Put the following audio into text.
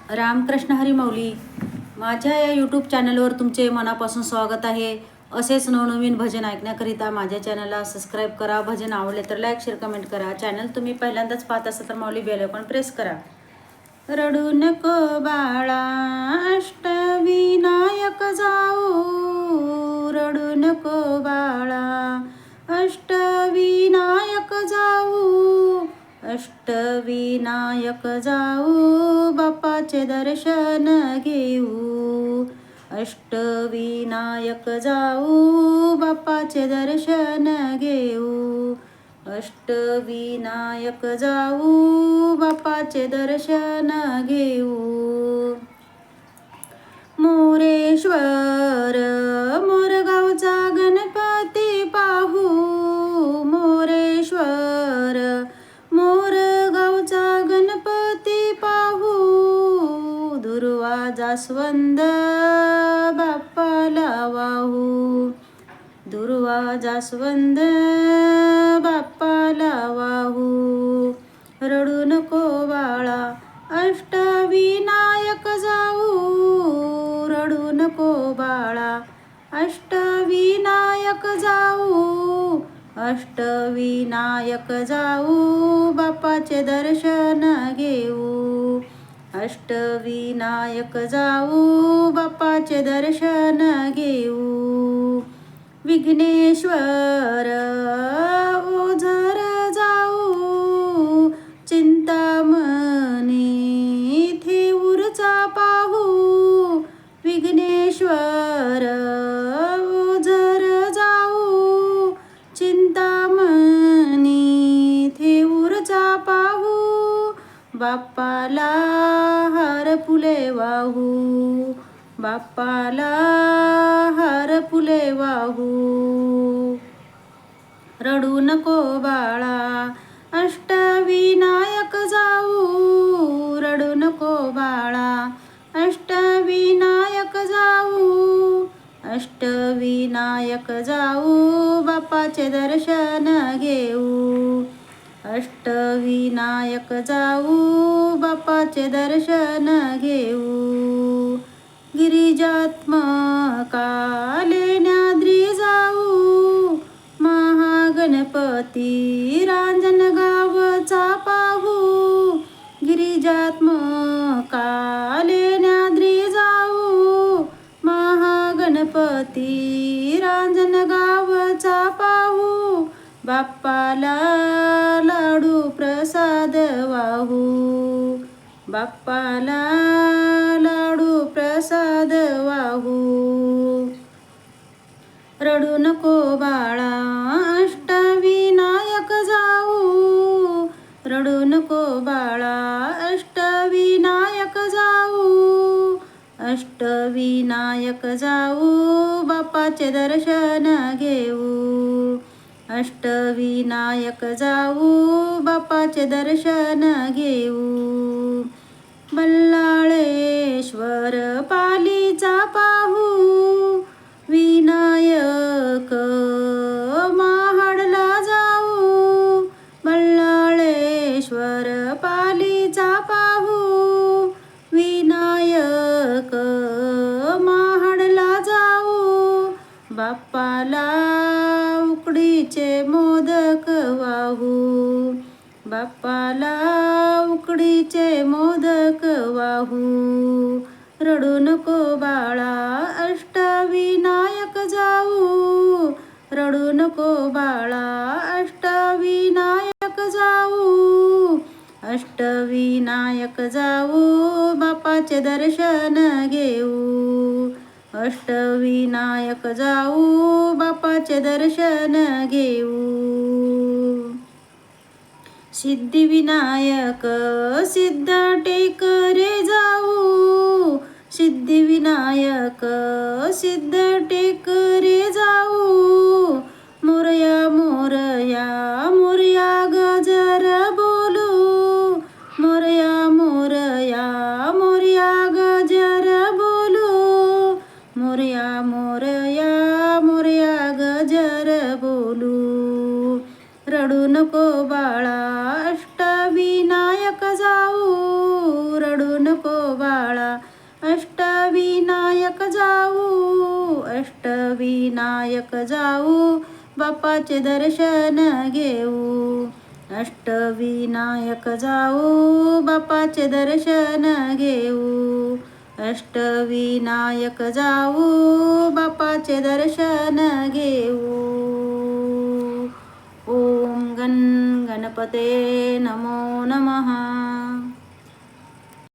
रामकृष्ण हरी माऊली. माझ्या या यूट्यूब चॅनलवर तुमचे मनापासून स्वागत आहे. असेच नवनवीन भजन ऐकण्याकरिता माझ्या चॅनलला सबस्क्राईब करा. भजन आवडले तर लाईक शेअर कमेंट करा. चॅनल तुम्ही पहिल्यांदाच पाहत असाल तर माऊली बेल आयकॉन प्रेस करा. रडू नको बाळा अष्टविनायक जाऊ, रडू नको बाळा अष्टविनायक जाऊ, अष्टविनायक जाऊ, बाप्पाचे दर्शन घेऊ, अष्टविनायक जाऊ, बाप्पाचे दर्शन घेऊ, अष्टविनायक जाऊ, बाप्पाचे दर्शन घेऊ. मोरेश्वर मोरगावचा गणपती पाहू, मोरेश्वर मोरगावचा गणपती पाहू, दुर्वा जास्वंद बाप्पाला वाहू, दुर्वा जास्वंद बाप्पाला वाहू. रडू नको बाळा अष्टविनायक जाऊ, रडू नको बाळा अष्टविनायक जाऊ, अष्टविनायक जाऊ, बाप्पाचे दर्शन घेऊ, अष्टविनायक जाऊ, बाप्पाचे दर्शन घेऊ. विघ्नेश्वर ओझर जाऊ, चिंतामणी थेऊरचा पाहू, विघ्नेश्वर ओझर जाऊ, चिंतामणी थेऊरचा पाहू, बाप्पाला हार फुले वाहू, बाप्पाला हार फुले वाहू. रडू नको बाळा अष्टविनायक जाऊ, रडू नको बाळा अष्टविनायक जाऊ, अष्टविनायक जाऊ, बाप्पाचे दर्शन घेऊ, अष्टविनायक जाऊ, बाप्पाचे दर्शन घेऊ. गिरिजात्मका लेण्याद्री जाऊ, महागणपती रांजणगावचा पाहू, गिरिजात्मका लेण्याद्री जाऊ, महागणपती रांजणगावचा पाहू, बाप्पाला लाडू प्रसाद वाहू, बाप्पाला लाडू प्रसाद वाहू. रडू नको बाळा अष्टविनायक जाऊ, रडू नको बाळा अष्टविनायक जाऊ, अष्टविनायक जाऊ, बाप्पाचे दर्शन घेऊ, अष्टविनायक जाऊ, बाप्पाचे दर्शन घेऊ. बल्लाळेश्वर पालीचा पाहू, विनायक महाडला जाऊ, बल्लाळेश्वर पालीचा पाहू, विनायक महाडला जाऊ, बाप्पाला उकडीचे मोदक वाहू, बाप्पाला उकडीचे मोदक वाहू. रडू नको बाळा अष्टविनायक जाऊ, रडू नको बाळा अष्टविनायक जाऊ, अष्टविनायक जाऊ, बाप्पाचे दर्शन घेऊ, अष्टविनायक जाऊ, बाप्पाचे दर्शन घेऊ. सिद्धिविनायक सिद्ध टेकरे जाऊ, सिद्धिविनायक सिद्ध टेकरे जाऊ, मोरया मोरया मोरया गजर बोलू, मोरया मोरया मोरया गजर बोलू, मोरया मोरया मोरया गजर बोलू. रडू नको बाळा अष्टविनायक जाऊ, रडू नको बाळा. अष्टविनायक जाऊ, अष्टविनायक जाऊ, बापाचे दर्शन घेऊ. अष्टविनायक जाऊ, बापाचे दर्शन घेऊ. अष्टविनायक जाऊ, बापाचे दर्शन घेऊ. ओम गणपते नमो नमः.